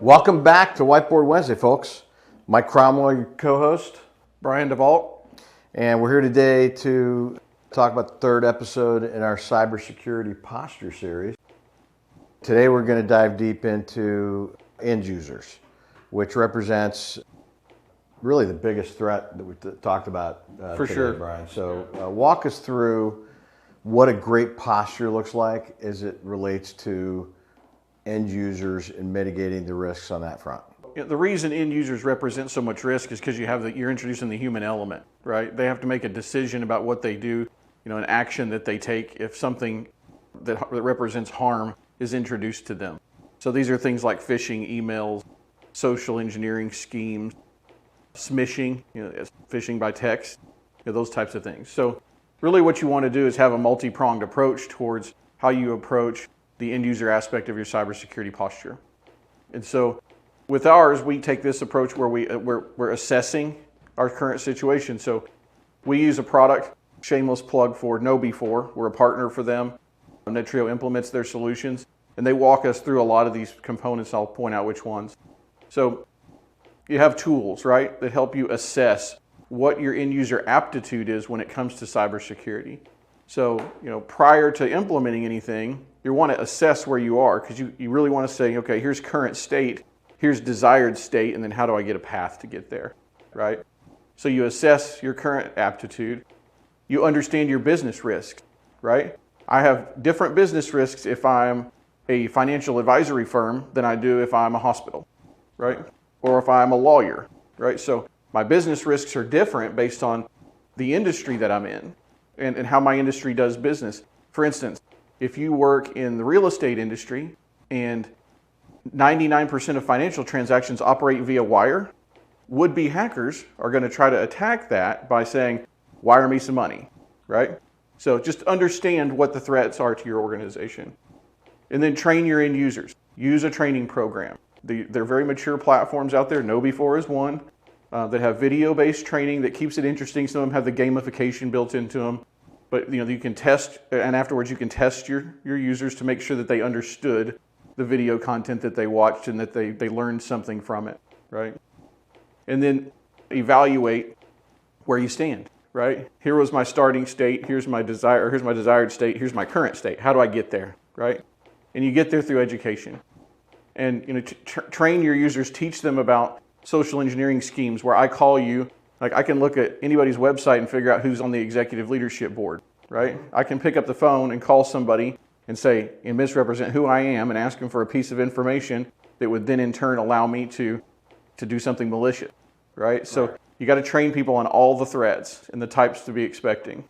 Welcome back to Whiteboard Wednesday, folks. Mike Cromwell, your co-host. Brian DeVault. And we're here today to talk about the third episode in our Cybersecurity Posture series. Today we're going to dive deep into end users, which represents really the biggest threat that we talked about For today, sure. Brian. So walk us through what a great posture looks like as it relates to end users and mitigating the risks on that front. The reason end users represent so much risk is because you're introducing the human element, right? They have to make a decision about what they do, an action that they take if something that represents harm is introduced to them. So these are things like phishing emails, social engineering schemes, smishing, phishing by text, those types of things. So really what you want to do is have a multi-pronged approach towards how you approach the end user aspect of your cybersecurity posture. And so with ours, we take this approach where we're assessing our current situation. So we use a product, shameless plug for KnowBe4. We're a partner for them. Netrio implements their solutions, and they walk us through a lot of these components. I'll point out which ones. So you have tools, right, that help you assess what your end user aptitude is when it comes to cybersecurity. So, prior to implementing anything, you want to assess where you are, because you really want to say, okay, here's current state, here's desired state, and then how do I get a path to get there, right? So you assess your current aptitude. You understand your business risks, right? I have different business risks if I'm a financial advisory firm than I do if I'm a hospital, right? Or if I'm a lawyer, right? So my business risks are different based on the industry that I'm in and how my industry does business. For instance, if you work in the real estate industry and 99% of financial transactions operate via wire, would-be hackers are going to try to attack that by saying, wire me some money, right? So just understand what the threats are to your organization. And then train your end users. Use a training program. There are very mature platforms out there. KnowBe4 is one that have video-based training that keeps it interesting. Some of them have the gamification built into them. But you can test, and afterwards you can test your users to make sure that they understood the video content that they watched and that they learned something from it, right? And then evaluate where you stand, right? Here was my starting state, here's my desired state, here's my current state. How do I get there, right? And you get there through education. And train your users, teach them about social engineering schemes where I call you, like I can look at anybody's website and figure out who's on the executive leadership board, right? I can pick up the phone and call somebody and say, and misrepresent who I am and ask them for a piece of information that would then in turn allow me to do something malicious, right? So you got to train people on all the threats and the types to be expecting.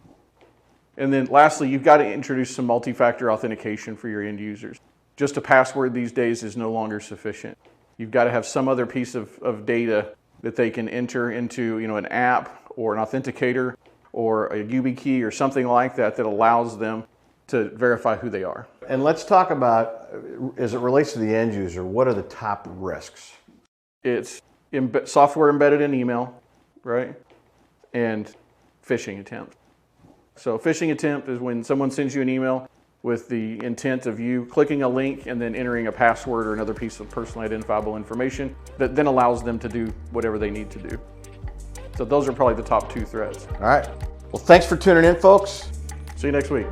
And then lastly, you've got to introduce some multi-factor authentication for your end users. Just a password these days is no longer sufficient. You've got to have some other piece of data that they can enter into an app or an authenticator or a YubiKey or something like that that allows them to verify who they are. And let's talk about, as it relates to the end user, what are the top risks? It's software embedded in email, right? And phishing attempt. So phishing attempt is when someone sends you an email with the intent of you clicking a link and then entering a password or another piece of personally identifiable information that then allows them to do whatever they need to do. So those are probably the top two threats. All right. Well, thanks for tuning in, folks. See you next week.